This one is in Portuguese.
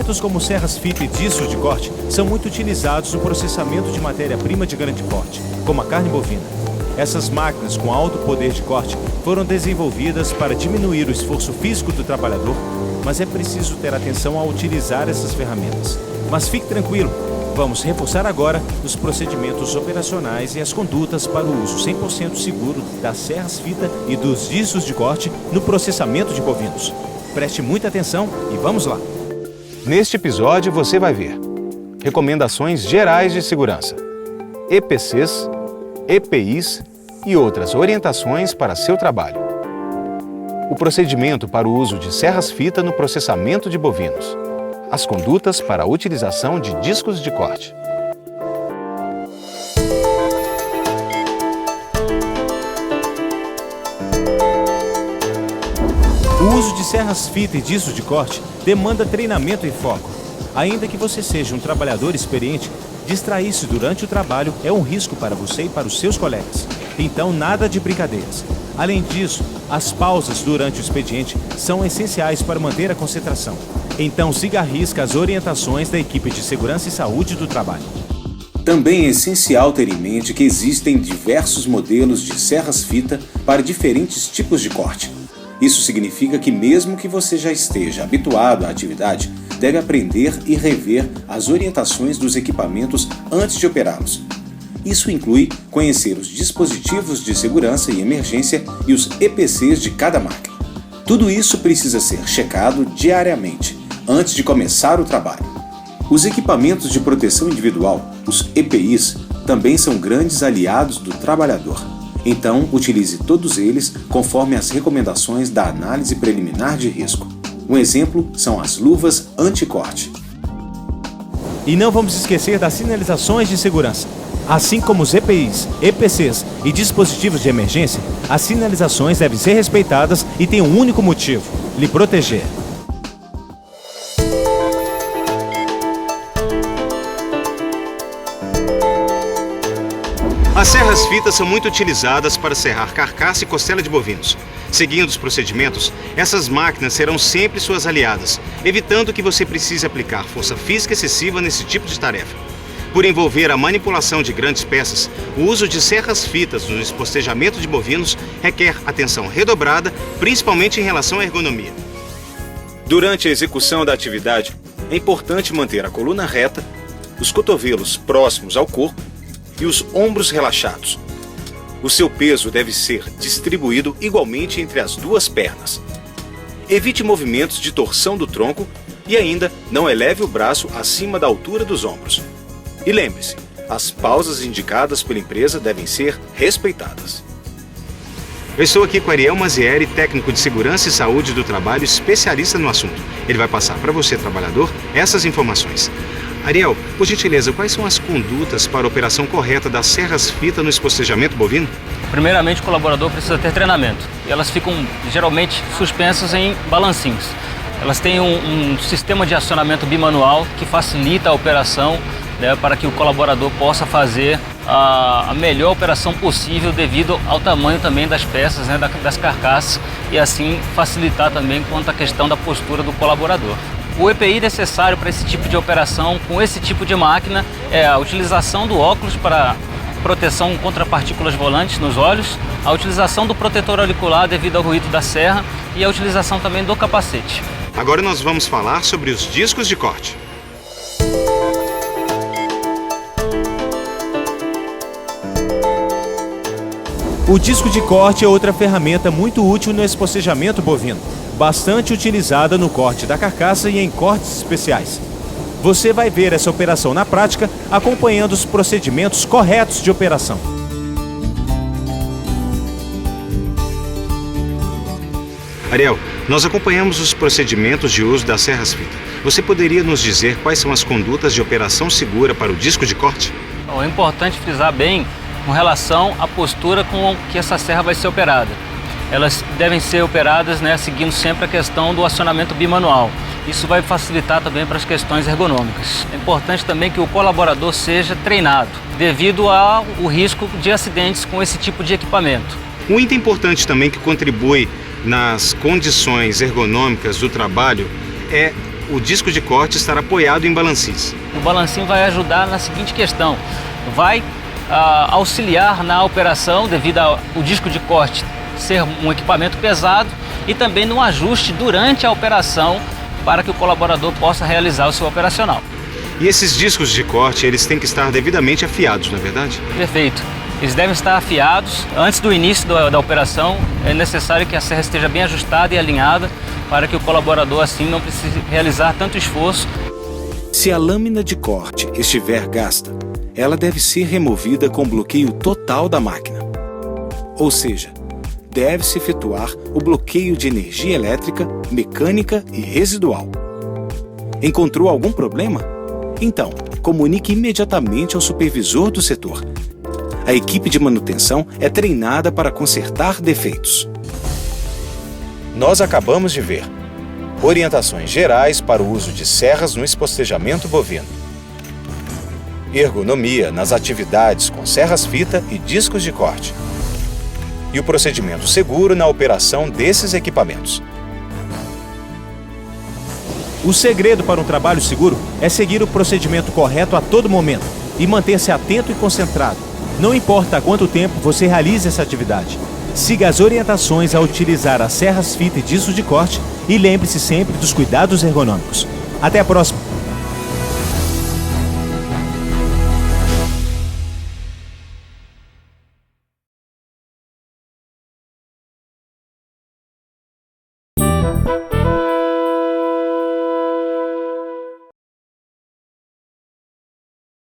equipamentos como serras fita e discos de corte são muito utilizados no processamento de matéria-prima de grande porte, como a carne bovina. Essas máquinas com alto poder de corte foram desenvolvidas para diminuir o esforço físico do trabalhador, mas é preciso ter atenção ao utilizar essas ferramentas. Mas fique tranquilo, vamos reforçar agora os procedimentos operacionais e as condutas para o uso 100% seguro das serras fita e dos discos de corte no processamento de bovinos. Preste muita atenção e vamos lá! Neste episódio você vai ver recomendações gerais de segurança, EPCs, EPIs e outras orientações para seu trabalho. O procedimento para o uso de serras fita no processamento de bovinos. As condutas para a utilização de discos de corte. O uso de serras fita e discos de corte demanda treinamento e foco. Ainda que você seja um trabalhador experiente, distrair-se durante o trabalho é um risco para você e para os seus colegas. Então, nada de brincadeiras. Além disso, as pausas durante o expediente são essenciais para manter a concentração. Então, siga à risca as orientações da equipe de segurança e saúde do trabalho. Também é essencial ter em mente que existem diversos modelos de serras fita para diferentes tipos de corte. Isso significa que mesmo que você já esteja habituado à atividade, deve aprender e rever as orientações dos equipamentos antes de operá-los. Isso inclui conhecer os dispositivos de segurança e emergência e os EPCs de cada máquina. Tudo isso precisa ser checado diariamente, antes de começar o trabalho. Os equipamentos de proteção individual, os EPIs, também são grandes aliados do trabalhador. Então, utilize todos eles conforme as recomendações da análise preliminar de risco. Um exemplo são as luvas anti-corte. E não vamos esquecer das sinalizações de segurança. Assim como os EPIs, EPCs e dispositivos de emergência, as sinalizações devem ser respeitadas e têm um único motivo: lhe proteger. As serras fitas são muito utilizadas para serrar carcaça e costela de bovinos. Seguindo os procedimentos, essas máquinas serão sempre suas aliadas, evitando que você precise aplicar força física excessiva nesse tipo de tarefa. Por envolver a manipulação de grandes peças, o uso de serras fitas no espostejamento de bovinos requer atenção redobrada, principalmente em relação à ergonomia. Durante a execução da atividade, é importante manter a coluna reta, os cotovelos próximos ao corpo e os ombros relaxados. O seu peso deve ser distribuído igualmente entre as duas pernas. Evite movimentos de torção do tronco e ainda não eleve o braço acima da altura dos ombros. E lembre-se, as pausas indicadas pela empresa devem ser respeitadas. Eu estou aqui com Ariel Mazieri, técnico de segurança e saúde do trabalho, especialista no assunto. Ele vai passar para você, trabalhador, essas informações. Ariel, por gentileza, quais são as condutas para a operação correta das serras fita no espostejamento bovino? Primeiramente, o colaborador precisa ter treinamento. E elas ficam geralmente suspensas em balancinhos. Elas têm um sistema de acionamento bimanual que facilita a operação, né, para que o colaborador possa fazer a melhor operação possível devido ao tamanho também das peças, né, das carcaças, e assim facilitar também quanto à questão da postura do colaborador. O EPI necessário para esse tipo de operação, com esse tipo de máquina, é a utilização do óculos para proteção contra partículas volantes nos olhos, a utilização do protetor auricular devido ao ruído da serra e a utilização também do capacete. Agora nós vamos falar sobre os discos de corte. O disco de corte é outra ferramenta muito útil no espocejamento bovino, bastante utilizada no corte da carcaça e em cortes especiais. Você vai ver essa operação na prática acompanhando os procedimentos corretos de operação. Ariel, nós acompanhamos os procedimentos de uso das serras fita. Você poderia nos dizer quais são as condutas de operação segura para o disco de corte? É importante frisar bem com relação à postura com que essa serra vai ser operada. Elas devem ser operadas, né, seguindo sempre a questão do acionamento bimanual. Isso vai facilitar também para as questões ergonômicas. É importante também que o colaborador seja treinado, devido ao risco de acidentes com esse tipo de equipamento. Um item importante também que contribui nas condições ergonômicas do trabalho é o disco de corte estar apoiado em balancis. O balancinho vai ajudar na seguinte questão: vai auxiliar na operação devido ao disco de corte ser um equipamento pesado e também no ajuste durante a operação para que o colaborador possa realizar o seu operacional. E esses discos de corte, eles têm que estar devidamente afiados, não é verdade? Perfeito. Eles devem estar afiados. Antes do início da operação, é necessário que a serra esteja bem ajustada e alinhada para que o colaborador assim não precise realizar tanto esforço. Se a lâmina de corte estiver gasta, ela deve ser removida com bloqueio total da máquina. Ou seja, deve-se efetuar o bloqueio de energia elétrica, mecânica e residual. Encontrou algum problema? Então, comunique imediatamente ao supervisor do setor. A equipe de manutenção é treinada para consertar defeitos. Nós acabamos de ver orientações gerais para o uso de serras no espostejamento bovino, ergonomia nas atividades com serras-fita e discos de corte, e o procedimento seguro na operação desses equipamentos. O segredo para um trabalho seguro é seguir o procedimento correto a todo momento e manter-se atento e concentrado. Não importa há quanto tempo você realize essa atividade. Siga as orientações ao utilizar as serras-fita e discos de corte e lembre-se sempre dos cuidados ergonômicos. Até a próxima!